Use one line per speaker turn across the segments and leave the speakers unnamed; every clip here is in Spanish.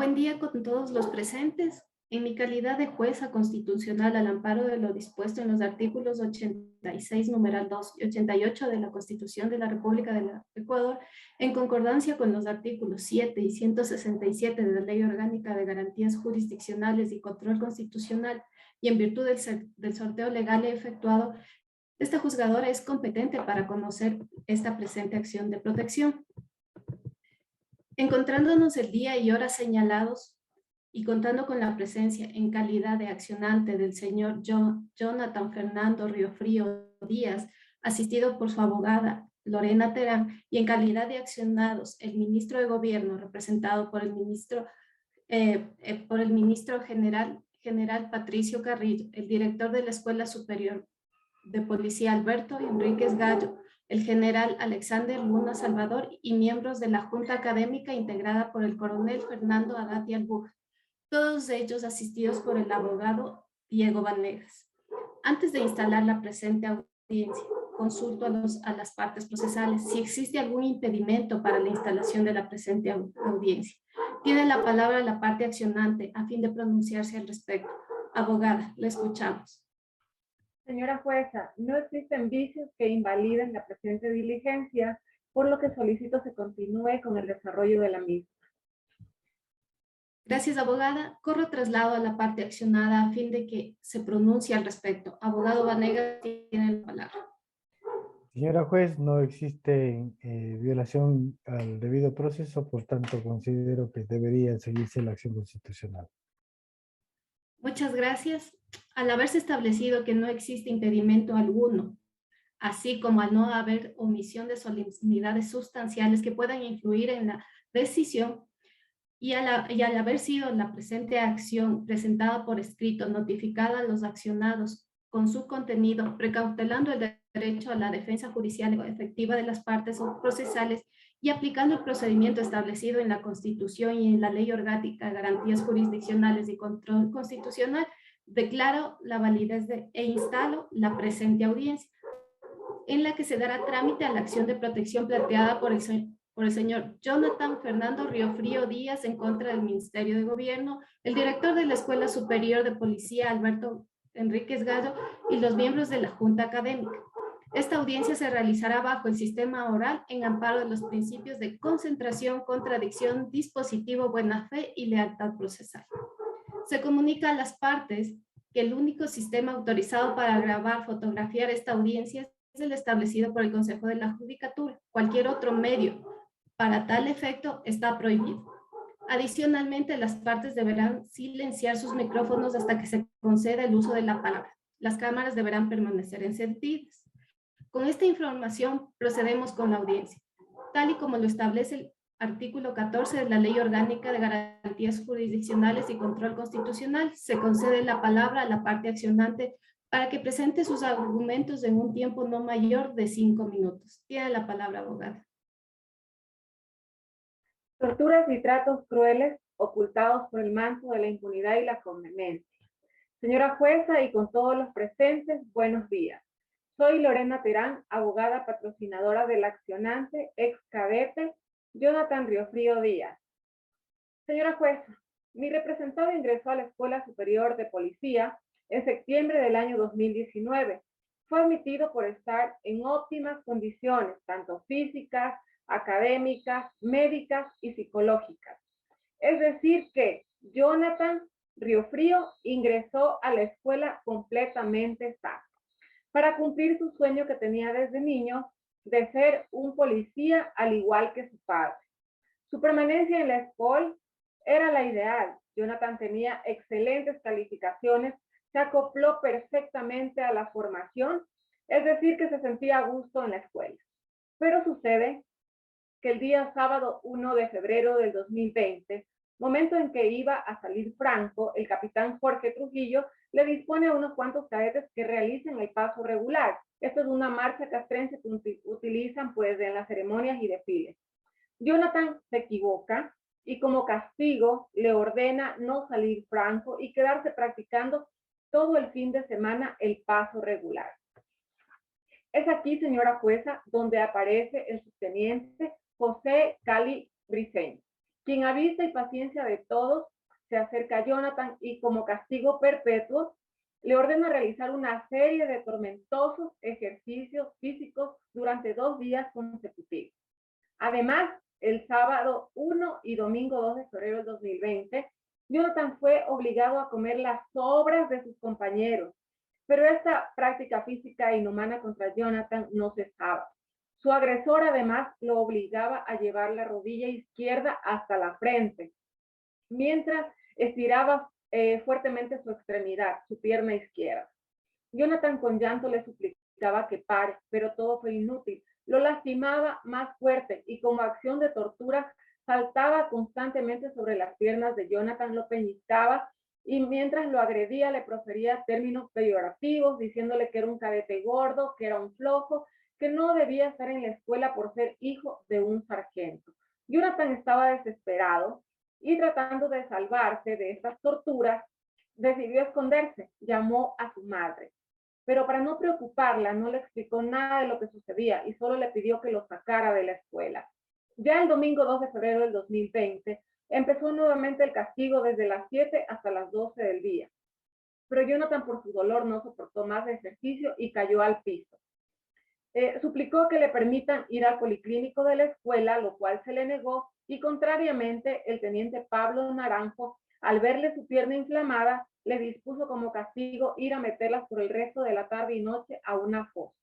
Buen día con todos los presentes. En mi calidad de jueza constitucional al amparo de lo dispuesto en los artículos 86, numeral 2 y 88 de la Constitución de la República del Ecuador, en concordancia con los artículos 7 y 167 de la Ley Orgánica de Garantías Jurisdiccionales y Control Constitucional, y en virtud del sorteo legal efectuado, esta juzgadora es competente para conocer esta presente acción de protección. Encontrándonos el día y hora señalados y contando con la presencia en calidad de accionante del señor Jonathan Fernando Riofrío Díaz, asistido por su abogada Lorena Terán, y en calidad de accionados el ministro de Gobierno, representado por el ministro general Patricio Carrillo, el director de la Escuela Superior de Policía Alberto Enríquez Gallo, el general Alexander Luna Salvador y miembros de la Junta Académica integrada por el coronel Fernando Agati Albuja, todos ellos asistidos por el abogado Diego Vanegas. Antes de instalar la presente audiencia, consulto a las partes procesales si existe algún impedimento para la instalación de la presente audiencia. Tiene la palabra la parte accionante a fin de pronunciarse al respecto. Abogada, la escuchamos.
Señora jueza, no existen vicios que invaliden la presente diligencia, por lo que solicito se continúe con el desarrollo de la misma.
Gracias, abogada. Corro traslado a la parte accionada a fin de que se pronuncie al respecto. Abogado Vanegas, tiene la palabra.
Señora juez, no existe violación al debido proceso, por tanto considero que debería seguirse la acción constitucional.
Muchas gracias. Al haberse establecido que no existe impedimento alguno, así como al no haber omisión de solemnidades sustanciales que puedan influir en la decisión, y al haber sido la presente acción presentada por escrito, notificada a los accionados con su contenido, precautelando el derecho a la defensa judicial efectiva de las partes procesales y aplicando el procedimiento establecido en la Constitución y en la Ley Orgánica de Garantías Jurisdiccionales y Control Constitucional, declaro la validez e instalo la presente audiencia, en la que se dará trámite a la acción de protección planteada por el señor Jonathan Fernando Riofrío Díaz en contra del Ministerio de Gobierno, el director de la Escuela Superior de Policía Alberto Enríquez Gallo y los miembros de la Junta Académica. Esta audiencia se realizará bajo el sistema oral en amparo de los principios de concentración, contradicción, dispositivo, buena fe y lealtad procesal. Se comunica a las partes que el único sistema autorizado para grabar, fotografiar esta audiencia es el establecido por el Consejo de la Judicatura. Cualquier otro medio para tal efecto está prohibido. Adicionalmente, las partes deberán silenciar sus micrófonos hasta que se conceda el uso de la palabra. Las cámaras deberán permanecer encendidas. Con esta información procedemos con la audiencia, tal y como lo establece el artículo 14 de la Ley Orgánica de Garantías Jurisdiccionales y Control Constitucional. Se concede la palabra a la parte accionante para que presente sus argumentos en un tiempo no mayor de 5 minutos. Tiene la palabra, abogada.
Torturas y tratos crueles ocultados por el manto de la impunidad y la conveniencia. Señora jueza y con todos los presentes, buenos días. Soy Lorena Terán, abogada patrocinadora del accionante ex cadete Jonathan Riofrío Díaz. Señora jueza, mi representado ingresó a la Escuela Superior de Policía en septiembre del año 2019. Fue admitido por estar en óptimas condiciones, tanto físicas, académicas, médicas y psicológicas. Es decir que Jonathan Riofrío ingresó a la escuela completamente sano, para cumplir su sueño que tenía desde niño de ser un policía al igual que su padre. Su permanencia en la escuela era la ideal. Jonathan tenía excelentes calificaciones, se acopló perfectamente a la formación, es decir, que se sentía a gusto en la escuela. Pero sucede que el día sábado 1 de febrero del 2020, momento en que iba a salir Franco, el capitán Jorge Trujillo le dispone a unos cuantos cadetes que realicen el paso regular. Esto es una marcha castrense que utilizan pues en las ceremonias y desfiles. Jonathan se equivoca y como castigo le ordena no salir Franco y quedarse practicando todo el fin de semana el paso regular. Es aquí, señora jueza, donde aparece el subteniente José Cali Briceño, quien a vista y paciencia de todos se acerca a Jonathan y como castigo perpetuo le ordena realizar una serie de tormentosos ejercicios físicos durante 2 días consecutivos. Además, el sábado 1 y domingo 2 de febrero del 2020, Jonathan fue obligado a comer las sobras de sus compañeros, pero esta práctica física inhumana contra Jonathan no cesaba. Su agresor además lo obligaba a llevar la rodilla izquierda hasta la frente, mientras estiraba fuertemente su extremidad, su pierna izquierda. Jonathan con llanto le suplicaba que pare, pero todo fue inútil. Lo lastimaba más fuerte y como acción de tortura saltaba constantemente sobre las piernas de Jonathan, lo pellizcaba y mientras lo agredía le profería términos peyorativos, diciéndole que era un cadete gordo, que era un flojo, que no debía estar en la escuela por ser hijo de un sargento. Jonathan estaba desesperado y tratando de salvarse de estas torturas, decidió esconderse, llamó a su madre. Pero para no preocuparla, no le explicó nada de lo que sucedía y solo le pidió que lo sacara de la escuela. Ya el domingo 2 de febrero del 2020, empezó nuevamente el castigo desde las 7 hasta las 12 del día. Pero Jonathan por su dolor no soportó más ejercicio y cayó al piso. Suplicó que le permitan ir al policlínico de la escuela, lo cual se le negó, y contrariamente, el teniente Pablo Naranjo, al verle su pierna inflamada, le dispuso como castigo ir a meterlas por el resto de la tarde y noche a una fosa.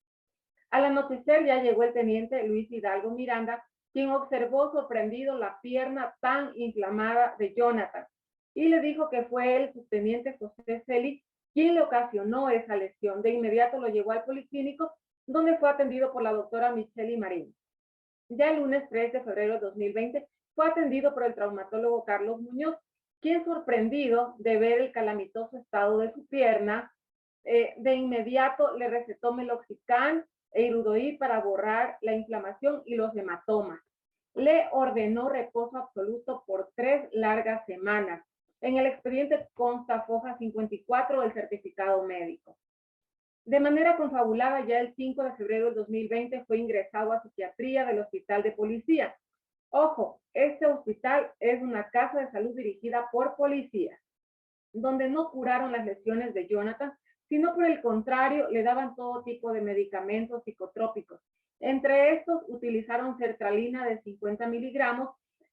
Al anochecer ya llegó el teniente Luis Hidalgo Miranda, quien observó sorprendido la pierna tan inflamada de Jonathan, y le dijo que fue el subteniente José Celi quien le ocasionó esa lesión. De inmediato lo llevó al policlínico, donde fue atendido por la doctora Micheli Marín. Ya el lunes 3 de febrero de 2020 fue atendido por el traumatólogo Carlos Muñoz, quien sorprendido de ver el calamitoso estado de su pierna, de inmediato le recetó meloxicam e irudoir para borrar la inflamación y los hematomas. Le ordenó reposo absoluto por 3 largas semanas. En el expediente consta foja 54 del certificado médico. De manera confabulada, ya el 5 de febrero del 2020 fue ingresado a psiquiatría del Hospital de Policía. Ojo, este hospital es una casa de salud dirigida por policías, donde no curaron las lesiones de Jonathan, sino por el contrario, le daban todo tipo de medicamentos psicotrópicos. Entre estos, utilizaron sertralina de 50 miligramos,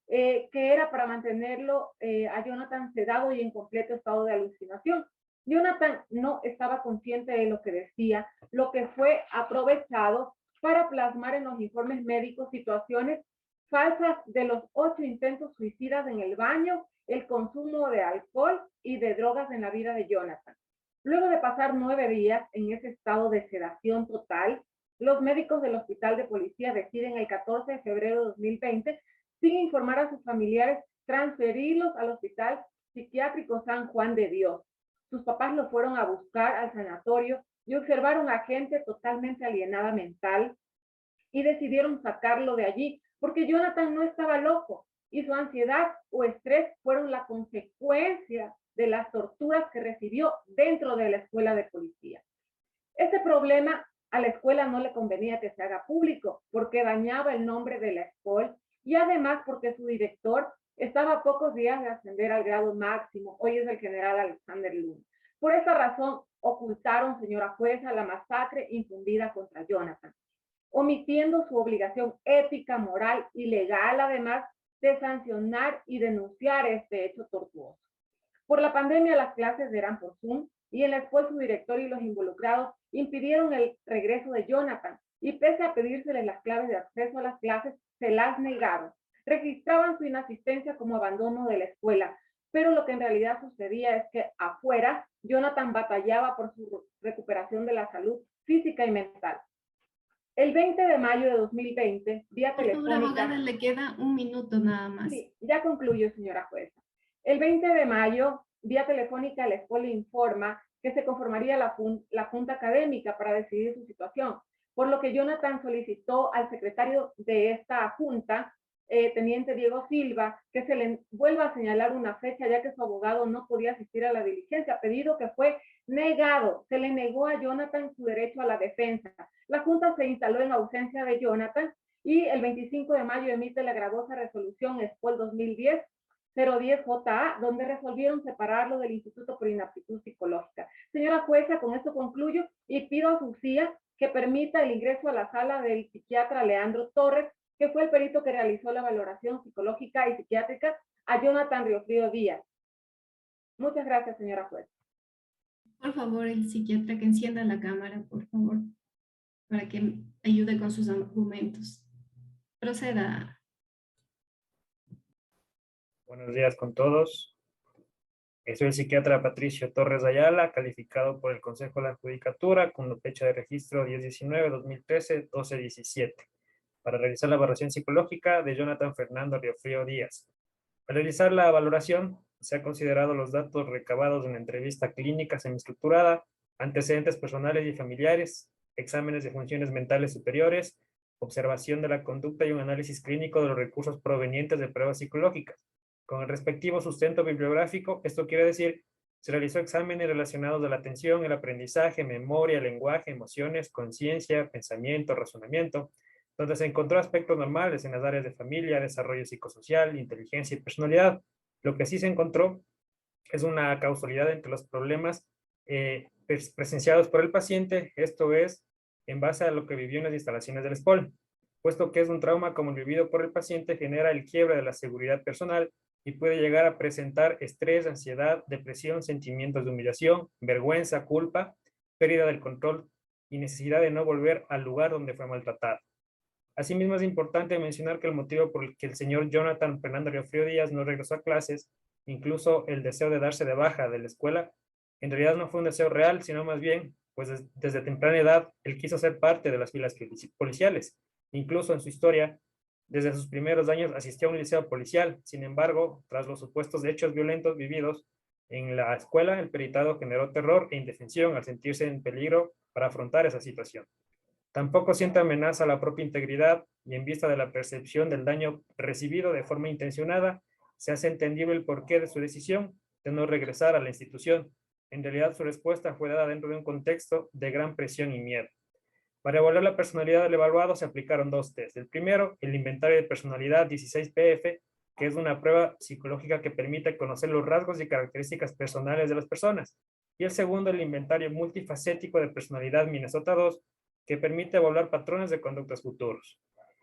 que era para mantenerlo a Jonathan sedado y en completo estado de alucinación. Jonathan no estaba consciente de lo que decía, lo que fue aprovechado para plasmar en los informes médicos situaciones falsas de los 8 intentos suicidas en el baño, el consumo de alcohol y de drogas en la vida de Jonathan. Luego de pasar 9 días en ese estado de sedación total, los médicos del Hospital de Policía deciden el 14 de febrero de 2020, sin informar a sus familiares, transferirlos al Hospital Psiquiátrico San Juan de Dios. Sus papás lo fueron a buscar al sanatorio y observaron a gente totalmente alienada mental y decidieron sacarlo de allí porque Jonathan no estaba loco y su ansiedad o estrés fueron la consecuencia de las torturas que recibió dentro de la escuela de policía. Este problema a la escuela no le convenía que se haga público porque dañaba el nombre de la escuela y además porque su director estaba a pocos días de ascender al grado máximo, hoy es el general Alexander Luna. Por esta razón, ocultaron, señora jueza, la masacre infundida contra Jonathan, omitiendo su obligación ética, moral y legal, además de sancionar y denunciar este hecho tortuoso. Por la pandemia, las clases eran por Zoom y en la escuela su director y los involucrados impidieron el regreso de Jonathan y pese a pedírseles las claves de acceso a las clases, se las negaron. Registraban su inasistencia como abandono de la escuela, pero lo que en realidad sucedía es que afuera Jonathan batallaba por su recuperación de la salud física y mental. El 20 de mayo de 2020, vía telefónica...
abogada, le queda un minuto nada más.
Sí, ya concluyo, señora jueza. El 20 de mayo, vía telefónica, la escuela informa que se conformaría la junta académica para decidir su situación, por lo que Jonathan solicitó al secretario de esta junta, teniente Diego Silva, que se le vuelva a señalar una fecha, ya que su abogado no podía asistir a la diligencia, pedido que fue negado. Se le negó a Jonathan su derecho a la defensa. La junta se instaló en ausencia de Jonathan Y el 25 de mayo emite la gravosa resolución ESPOL 2010-010JA, donde resolvieron separarlo del Instituto por Inaptitud Psicológica. Señora jueza, con esto concluyo y pido a su CIA que permita el ingreso a la sala del psiquiatra Leandro Torres, que fue el perito que realizó la valoración psicológica y psiquiátrica a Jonathan Riofrío Díaz. Muchas gracias, señora jueza.
Por favor, el psiquiatra que encienda la cámara, por favor, para que ayude con sus argumentos. Proceda.
Buenos días con todos. Soy el psiquiatra Patricio Torres Ayala, calificado por el Consejo de la Judicatura con la fecha de registro 10/19/2013-12/17, para realizar la valoración psicológica de Jonathan Fernando Riofrío Díaz. Al realizar la valoración, se han considerado los datos recabados en la entrevista clínica semiestructurada, antecedentes personales y familiares, exámenes de funciones mentales superiores, observación de la conducta y un análisis clínico de los recursos provenientes de pruebas psicológicas. Con el respectivo sustento bibliográfico, esto quiere decir, se realizó exámenes relacionados a la atención, el aprendizaje, memoria, lenguaje, emociones, conciencia, pensamiento, razonamiento, donde se encontró aspectos normales en las áreas de familia, desarrollo psicosocial, inteligencia y personalidad. Lo que sí se encontró es una causalidad entre los problemas presenciados por el paciente, esto es, en base a lo que vivió en las instalaciones del SPOL, puesto que es un trauma como el vivido por el paciente genera el quiebre de la seguridad personal y puede llegar a presentar estrés, ansiedad, depresión, sentimientos de humillación, vergüenza, culpa, pérdida del control y necesidad de no volver al lugar donde fue maltratado. Asimismo, es importante mencionar que el motivo por el que el señor Jonathan Fernando Riofrío Díaz no regresó a clases, incluso el deseo de darse de baja de la escuela, en realidad no fue un deseo real, sino más bien, pues desde temprana edad, él quiso ser parte de las filas policiales. Incluso en su historia, desde sus primeros años asistió a un liceo policial. Sin embargo, tras los supuestos hechos violentos vividos en la escuela, el peritado generó terror e indefensión al sentirse en peligro para afrontar esa situación. Tampoco siente amenaza a la propia integridad y en vista de la percepción del daño recibido de forma intencionada, se hace entendible el porqué de su decisión de no regresar a la institución. En realidad, su respuesta fue dada dentro de un contexto de gran presión y miedo. Para evaluar la personalidad del evaluado se aplicaron dos tests. El primero, el inventario de personalidad 16PF, que es una prueba psicológica que permite conocer los rasgos y características personales de las personas. Y el segundo, el inventario multifacético de personalidad Minnesota 2, que permite evaluar patrones de conductas futuros.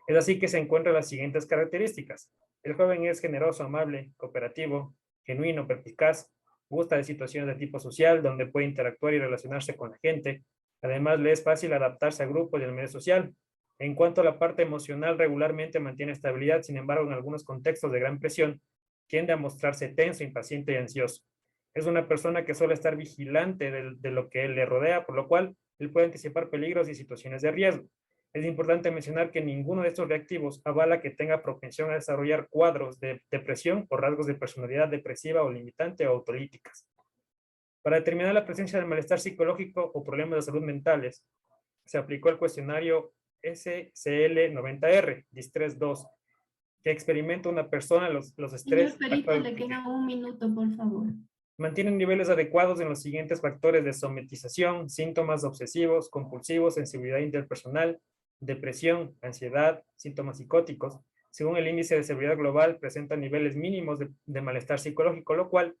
Es así que se encuentran las siguientes características. El joven es generoso, amable, cooperativo, genuino, perspicaz, gusta de situaciones de tipo social donde puede interactuar y relacionarse con la gente. Además, le es fácil adaptarse a grupos y al medio social. En cuanto a la parte emocional, regularmente mantiene estabilidad, sin embargo, en algunos contextos de gran presión, tiende a mostrarse tenso, impaciente y ansioso. Es una persona que suele estar vigilante de lo que le rodea, por lo cual él puede anticipar peligros y situaciones de riesgo. Es importante mencionar que ninguno de estos reactivos avala que tenga propensión a desarrollar cuadros de depresión o rasgos de personalidad depresiva o limitante o autolíticas. Para determinar la presencia del malestar psicológico o problemas de salud mentales, se aplicó el cuestionario SCL-90R, Distress 2, que experimenta una persona los estrés.
Señor perito, le queda un minuto, por favor.
Mantienen niveles adecuados en los siguientes factores de somatización, síntomas obsesivos, compulsivos, sensibilidad interpersonal, depresión, ansiedad, síntomas psicóticos. Según el índice de severidad global, presenta niveles mínimos de malestar psicológico, lo cual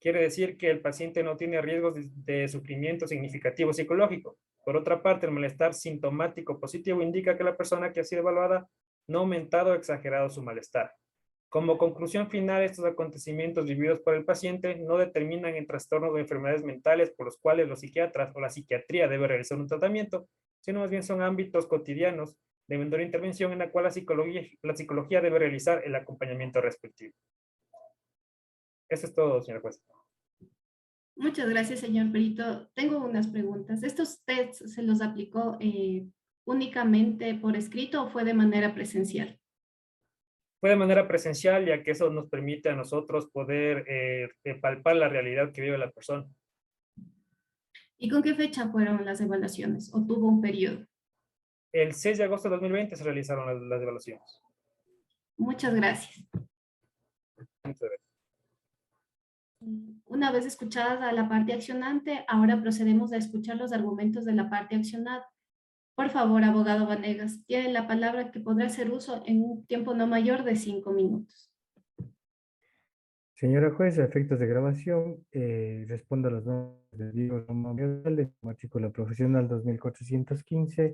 quiere decir que el paciente no tiene riesgos de sufrimiento significativo psicológico. Por otra parte, el malestar sintomático positivo indica que la persona que ha sido evaluada no ha aumentado o exagerado su malestar. Como conclusión final, estos acontecimientos vividos por el paciente no determinan en trastornos o enfermedades mentales por los cuales los psiquiatras o la psiquiatría debe realizar un tratamiento, sino más bien son ámbitos cotidianos de menor intervención en la cual la psicología debe realizar el acompañamiento respectivo. Eso es todo, señor juez.
Muchas gracias, señor perito. Tengo unas preguntas. ¿Estos tests se los aplicó únicamente por escrito o fue de manera presencial?
Fue de manera presencial, ya que eso nos permite a nosotros poder palpar la realidad que vive la persona.
¿Y con qué fecha fueron las evaluaciones o tuvo un periodo?
El 6 de agosto de 2020 se realizaron las evaluaciones.
Muchas gracias.
Muchas gracias.
Una vez escuchada la parte accionante, ahora procedemos a escuchar los argumentos de la parte accionada. Por favor, abogado Vanegas, tiene la palabra que podrá hacer uso en un tiempo no mayor de 5 minutos.
Señora juez, a efectos de grabación, respondo a las normas del Diego Román Morales, artículo profesional 2415.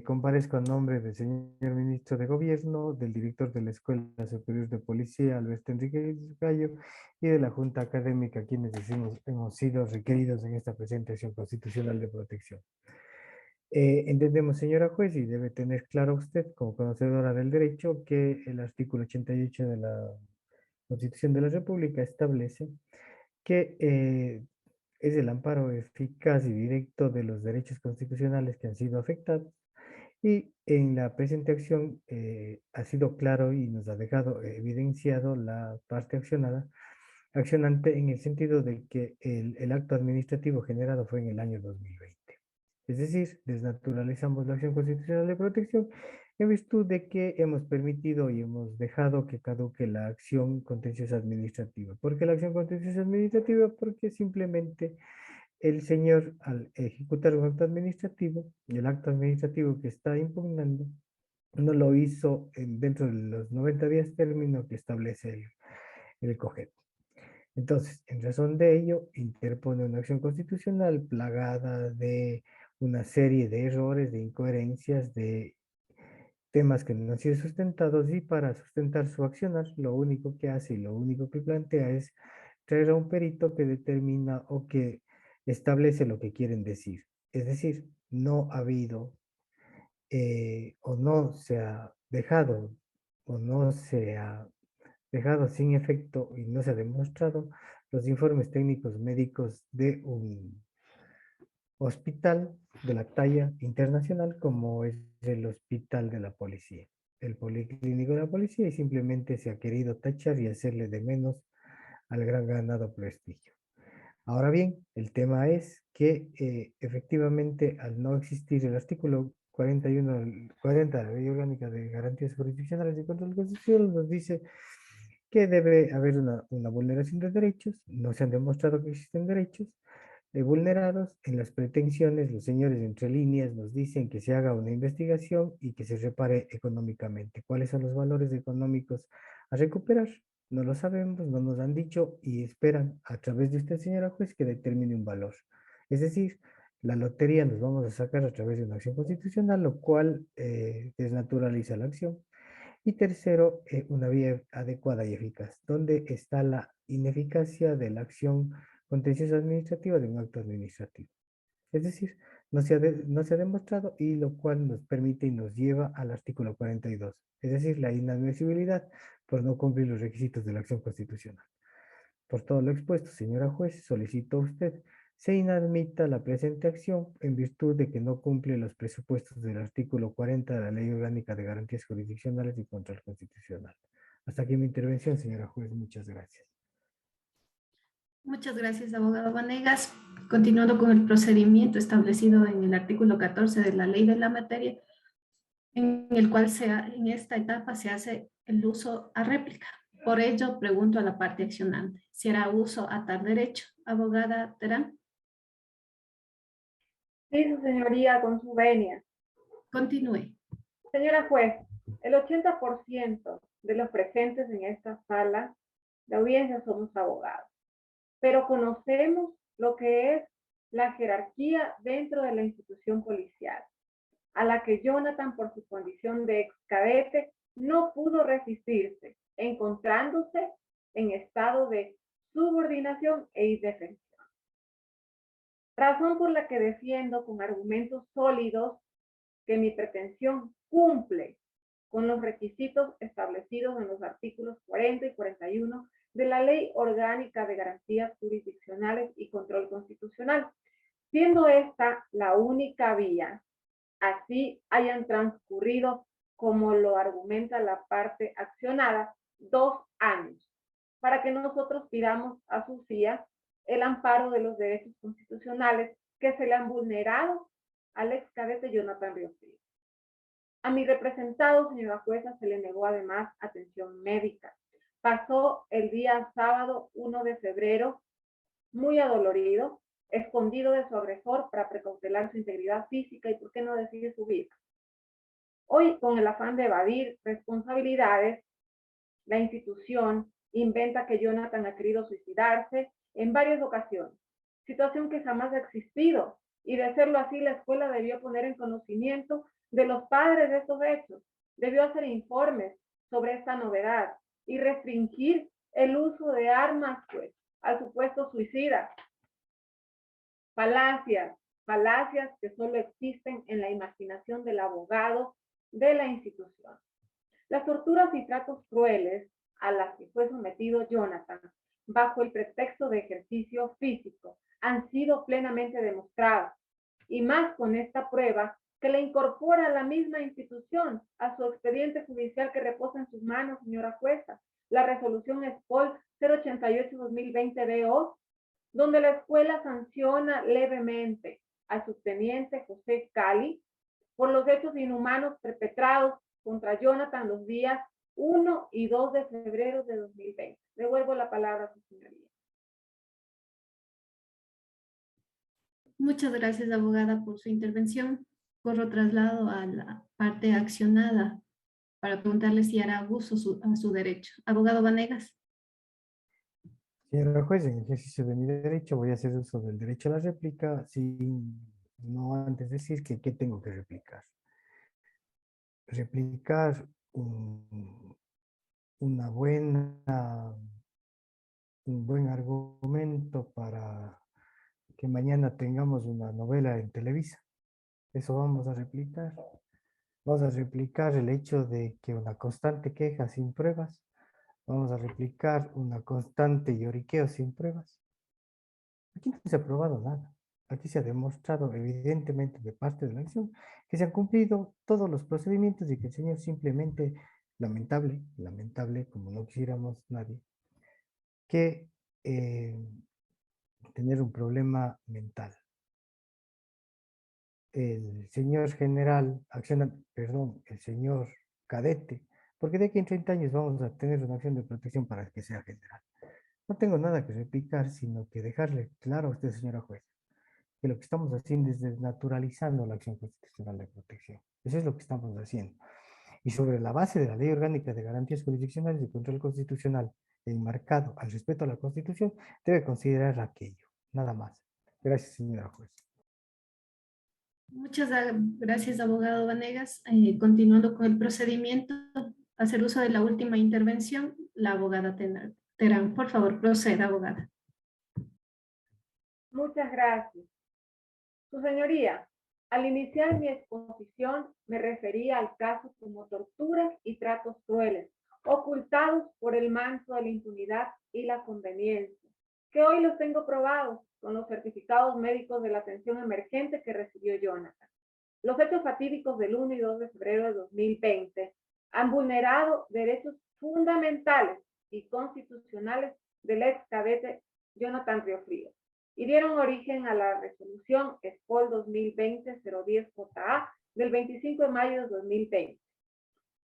Comparezco a nombre del señor ministro de Gobierno, del director de la Escuela Superior de Policía, Alberto Enrique Gallo, y de la Junta Académica, quienes hemos sido requeridos en esta presentación constitucional de protección. Entendemos, señora juez, y debe tener claro usted, como conocedora del derecho, que el artículo 88 de la Constitución de la República establece que es el amparo eficaz y directo de los derechos constitucionales que han sido afectados, y en la presente acción ha sido claro y nos ha dejado evidenciado la parte accionante en el sentido de que el acto administrativo generado fue en el año 2020. Es decir, desnaturalizamos la acción constitucional de protección en virtud de que hemos permitido y hemos dejado que caduque la acción contenciosa administrativa. ¿Por qué la acción contenciosa administrativa? Porque simplemente el señor, al ejecutar un acto administrativo, y el acto administrativo que está impugnando, no lo hizo dentro de los 90 días término que establece el COGEP. Entonces, en razón de ello, interpone una acción constitucional plagada de una serie de errores, de incoherencias, de temas que no han sido sustentados, y para sustentar su accionar, lo único que hace y lo único que plantea es traer a un perito que determina o que establece lo que quieren decir. Es decir, no ha habido o no se ha dejado o no se ha dejado sin efecto y no se ha demostrado los informes técnicos médicos de un hospital de la talla internacional como es el hospital de la policía, el policlínico de la policía, y simplemente se ha querido tachar y hacerle de menos al gran ganado prestigio. Ahora bien, el tema es que efectivamente, al no existir el artículo 40 de la Ley Orgánica de Garantías Jurisdiccionales y Control Constitucional, nos dice que debe haber una vulneración de derechos. No se han demostrado que existen derechos vulnerados. En las pretensiones, los señores entre líneas nos dicen que se haga una investigación y que se repare económicamente. ¿Cuáles son los valores económicos a recuperar? No lo sabemos, no nos han dicho, y esperan a través de usted, señora juez, que determine un valor. Es decir, la lotería nos vamos a sacar a través de una acción constitucional, lo cual desnaturaliza la acción. Y tercero, una vía adecuada y eficaz. ¿Dónde está la ineficacia de la acción contenciosa administrativa de un acto administrativo? Es decir, no se ha demostrado, y lo cual nos permite y nos lleva al artículo 42, es decir, la inadmisibilidad por no cumplir los requisitos de la acción constitucional. Por todo lo expuesto, señora juez, solicito a usted se inadmita la presente acción en virtud de que no cumple los presupuestos del artículo 40 de la Ley Orgánica de Garantías Jurisdiccionales y Control Constitucional. Hasta aquí mi intervención, señora juez. Muchas gracias.
Muchas gracias, abogado Vanegas. Continuando con el procedimiento establecido en el artículo 14 de la ley de la materia, en el cual en esta etapa se hace el uso a réplica. Por ello, pregunto a la parte accionante, ¿si hará uso a tal derecho? Abogada Terán.
Sí, su señoría, con su venia.
Continúe.
Señora juez, el 80% de los presentes en esta sala de audiencia somos abogados, pero conocemos lo que es la jerarquía dentro de la institución policial, a la que Jonathan, por su condición de ex cadete, no pudo resistirse, encontrándose en estado de subordinación e indefensión. Razón por la que defiendo con argumentos sólidos que mi pretensión cumple con los requisitos establecidos en los artículos 40 y 41 de la Ley Orgánica de Garantías Jurisdiccionales y Control Constitucional, siendo esta la única vía. Así hayan transcurrido, como lo argumenta la parte accionada, 2 años, para que nosotros pidamos a su CIA el amparo de los derechos constitucionales que se le han vulnerado al ex cadete Jonathan Riofrío. A mi representado, señora jueza, se le negó además atención médica. Pasó el día sábado 1 de febrero muy adolorido, escondido de su agresor para precautelar tutelar su integridad física y, por qué no decir, su vida. Hoy, con el afán de evadir responsabilidades, la institución inventa que Jonathan ha querido suicidarse en varias ocasiones, situación que jamás ha existido, y de serlo así, la escuela debió poner en conocimiento de los padres de estos hechos, debió hacer informes sobre esta novedad y restringir el uso de armas, pues, al supuesto suicida. Falacias que solo existen en la imaginación del abogado de la institución. Las torturas y tratos crueles a las que fue sometido Jonathan, bajo el pretexto de ejercicio físico, han sido plenamente demostradas, y más con esta prueba que le incorpora a la misma institución a su expediente judicial que reposa en sus manos, señora jueza, la resolución SPOL 088-2020-BO, donde la escuela sanciona levemente al subteniente José Cali por los hechos inhumanos perpetrados contra Jonathan los días 1 y 2 de febrero de 2020. Devuelvo la palabra a su señoría.
Muchas gracias, abogada, por su intervención. Corro traslado a la parte accionada para preguntarle si hará uso a su derecho. Abogado Vanegas.
Señora juez, en ejercicio de mi derecho voy a hacer uso del derecho a la réplica, sin no antes decir que qué tengo que replicar. Replicar una un buen argumento para que mañana tengamos una novela en Televisa. Eso vamos a replicar. Vamos a replicar el hecho de que una constante queja sin pruebas. Vamos a replicar una constante lloriqueo sin pruebas. Aquí no se ha probado nada. Aquí se ha demostrado evidentemente de parte de la acción que se han cumplido todos los procedimientos y que el señor simplemente, lamentable como no quisiéramos nadie, que tener un problema mental. El señor general, el señor cadete, porque de aquí en 30 años vamos a tener una acción de protección para que sea general. No tengo nada que replicar, sino que dejarle claro a usted, señora juez, que lo que estamos haciendo es desnaturalizando la acción constitucional de protección. Eso es lo que estamos haciendo. Y sobre la base de la Ley Orgánica de Garantías Jurisdiccionales y Control Constitucional, enmarcado al respeto a la Constitución, debe considerar aquello, nada más. Gracias, señora juez.
Muchas gracias, abogado Vanegas. Continuando con el procedimiento, hacer uso de la última intervención, la abogada Terán. Por favor, proceda, abogada.
Muchas gracias. Su señoría, al iniciar mi exposición me refería al caso como torturas y tratos crueles, ocultados por el manto de la impunidad y la conveniencia, que hoy los tengo probados con los certificados médicos de la atención emergente que recibió Jonathan. Los hechos fatídicos del 1 y 2 de febrero de 2020 han vulnerado derechos fundamentales y constitucionales del ex cadete Jonathan Riofrío y dieron origen a la resolución SPOL 2020-010-JA del 25 de mayo de 2020.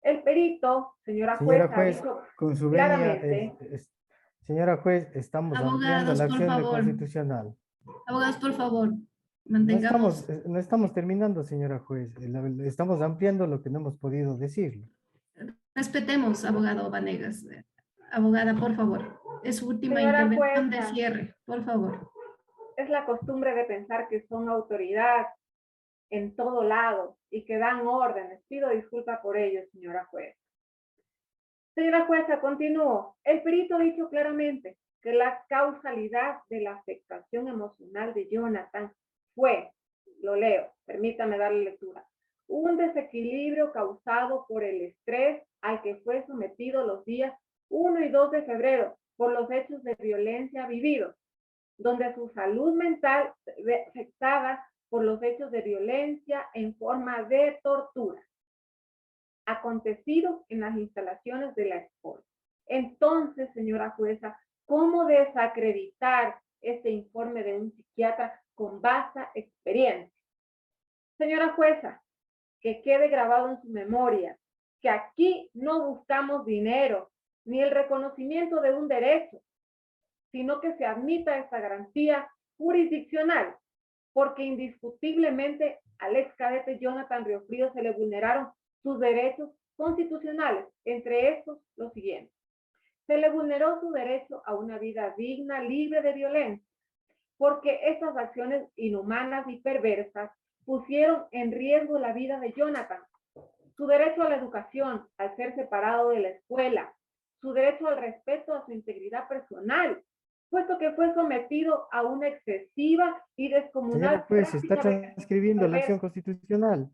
El perito, señora jueza, dijo
con su
claramente...
señora juez, estamos ampliando
Abogados,
la
por
acción de
favor.
constitucional.
Abogados, por favor,
No
mantengamos...
estamos terminando, señora juez. Estamos ampliando lo que no hemos podido decir.
Respetemos, abogado Vanegas. Abogada, por favor. Es su última
Señora
intervención de
jueza,
cierre, por favor.
es la costumbre de pensar que son autoridad en todo lado y que dan órdenes. Pido disculpas por ello, señora jueza. Señora jueza, continúo. El perito ha dicho claramente que la causalidad de la afectación emocional de Jonathan fue, lo leo, permítame darle lectura, un desequilibrio causado por el estrés al que fue sometido los días 1 y 2 de febrero por los hechos de violencia vividos, donde su salud mental se afectada por los hechos de violencia en forma de tortura acontecido en las instalaciones de la escuela. Entonces, señora jueza, ¿cómo desacreditar este informe de un psiquiatra con vasta experiencia? Señora jueza, que quede grabado en su memoria que aquí no buscamos dinero ni el reconocimiento de un derecho, sino que se admita esta garantía jurisdiccional porque indiscutiblemente al ex cadete Jonathan Riofrío se le vulneraron sus derechos constitucionales, entre estos los siguientes. Se le vulneró su derecho a una vida digna, libre de violencia, porque estas acciones inhumanas y perversas pusieron en riesgo la vida de Jonathan, su derecho a la educación al ser separado de la escuela, su derecho al respeto a su integridad personal, puesto que fue sometido a una excesiva y descomunal
Señora juez, está
práctica de
transcribiendo la acción
perversa.
constitucional.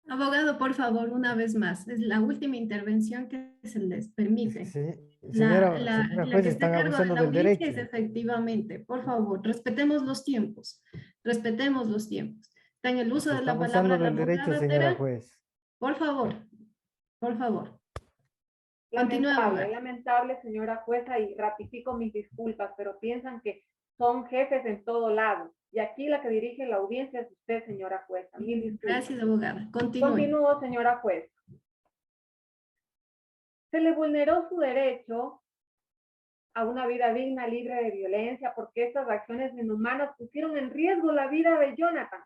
Abogado, por favor, una vez más, es la última intervención que se les permite.
Señora
La
juez,
que está a
están
cargo de
abusando
la
del
audiencia es
derecho.
efectivamente, por favor, respetemos los tiempos, respetemos los tiempos. Está en el uso
Se
de
está
la palabra
abusando
la
del derecho,
abogada
señora
Terán.
juez.
Por favor, por favor. Continúe,
Lamentable,
abogado.
lamentable, señora jueza, y ratifico mis disculpas, pero piensan que son jefes en todo lado. Y aquí la que dirige la audiencia es usted, señora jueza. Mil disculpas.
Gracias, abogada. Continúe.
Continúo, señora jueza. Se le vulneró su derecho a una vida digna, libre de violencia, porque estas acciones inhumanas pusieron en riesgo la vida de Jonathan,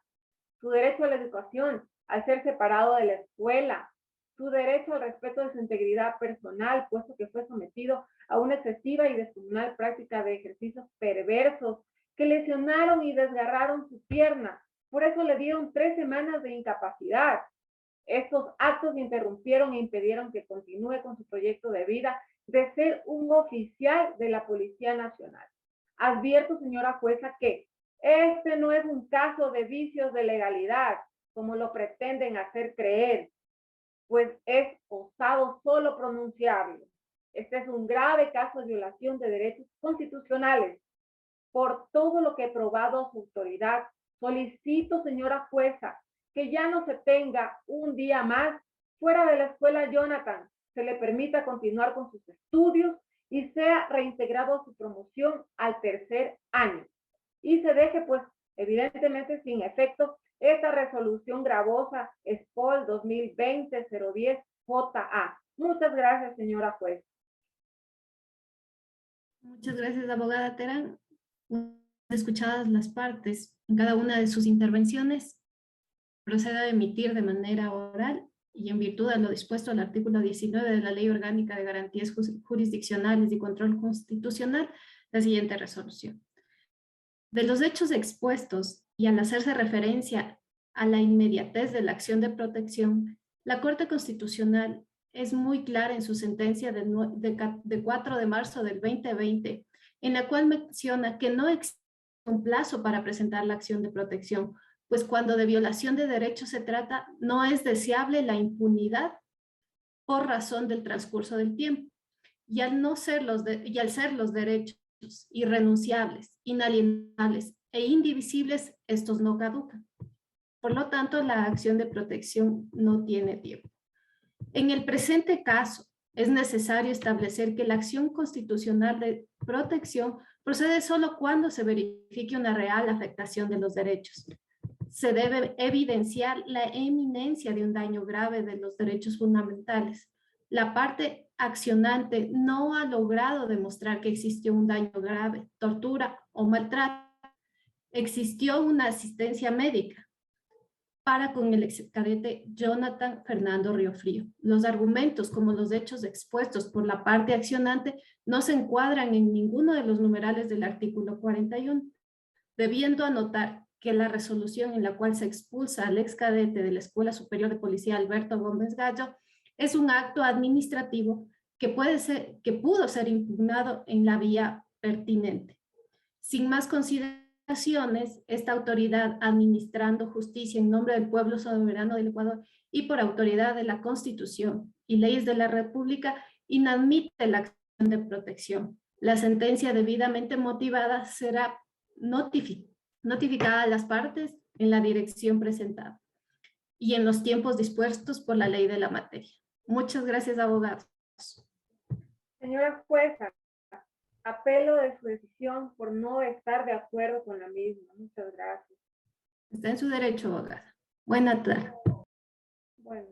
su derecho a la educación, al ser separado de la escuela, su derecho al respeto de su integridad personal, puesto que fue sometido a una excesiva y descomunal práctica de ejercicios perversos que lesionaron y desgarraron su pierna. Por eso le dieron 3 semanas de incapacidad. Estos actos interrumpieron e impidieron que continúe con su proyecto de vida de ser un oficial de la Policía Nacional. Advierto, señora jueza, que este no es un caso de vicios de legalidad, como lo pretenden hacer creer, pues es osado solo pronunciarlo. Este es un grave caso de violación de derechos constitucionales. Por todo lo que he probado a su autoridad, solicito, señora jueza, que ya no se tenga un día más fuera de la escuela Jonathan, se le permita continuar con sus estudios y sea reintegrado a su promoción al 3er año. Y se deje, pues, evidentemente sin efecto esta resolución gravosa SPOL 2020-010-JA. Muchas gracias, señora juez.
Muchas gracias, abogada Terán. Escuchadas las partes en cada una de sus intervenciones, procedo a emitir de manera oral y en virtud de lo dispuesto al artículo 19 de la Ley Orgánica de Garantías Jurisdiccionales y Control Constitucional, la siguiente resolución. De los hechos expuestos y al hacerse referencia a la inmediatez de la acción de protección, la Corte Constitucional es muy clara en su sentencia de 4 de marzo del 2020, en la cual menciona que no existe un plazo para presentar la acción de protección, pues cuando de violación de derechos se trata, no es deseable la impunidad por razón del transcurso del tiempo. Y al ser los derechos irrenunciables, inalienables e indivisibles, estos no caducan. Por lo tanto, la acción de protección no tiene tiempo. En el presente caso, es necesario establecer que la acción constitucional de protección procede solo cuando se verifique una real afectación de los derechos. Se debe evidenciar la eminencia de un daño grave de los derechos fundamentales. La parte accionante no ha logrado demostrar que existió un daño grave, tortura o maltrato. Existió una asistencia médica para con el excadete Jonathan Fernando Riofrío. Los argumentos como los hechos expuestos por la parte accionante no se encuadran en ninguno de los numerales del artículo 41, debiendo anotar que la resolución en la cual se expulsa al excadete de la Escuela Superior de Policía Alberto Gómez Gallo es un acto administrativo que pudo ser impugnado en la vía pertinente. Sin más consideraciones, esta autoridad administrando justicia en nombre del pueblo soberano del Ecuador y por autoridad de la Constitución y leyes de la República, inadmite la acción de protección. La sentencia debidamente motivada será notificada a las partes en la dirección presentada y en los tiempos dispuestos por la ley de la materia. Muchas gracias, abogados.
Señora jueza, apelo de su decisión por no estar de acuerdo con la misma. Muchas gracias.
Está en su derecho, abogada. Buena tarde.
Bueno.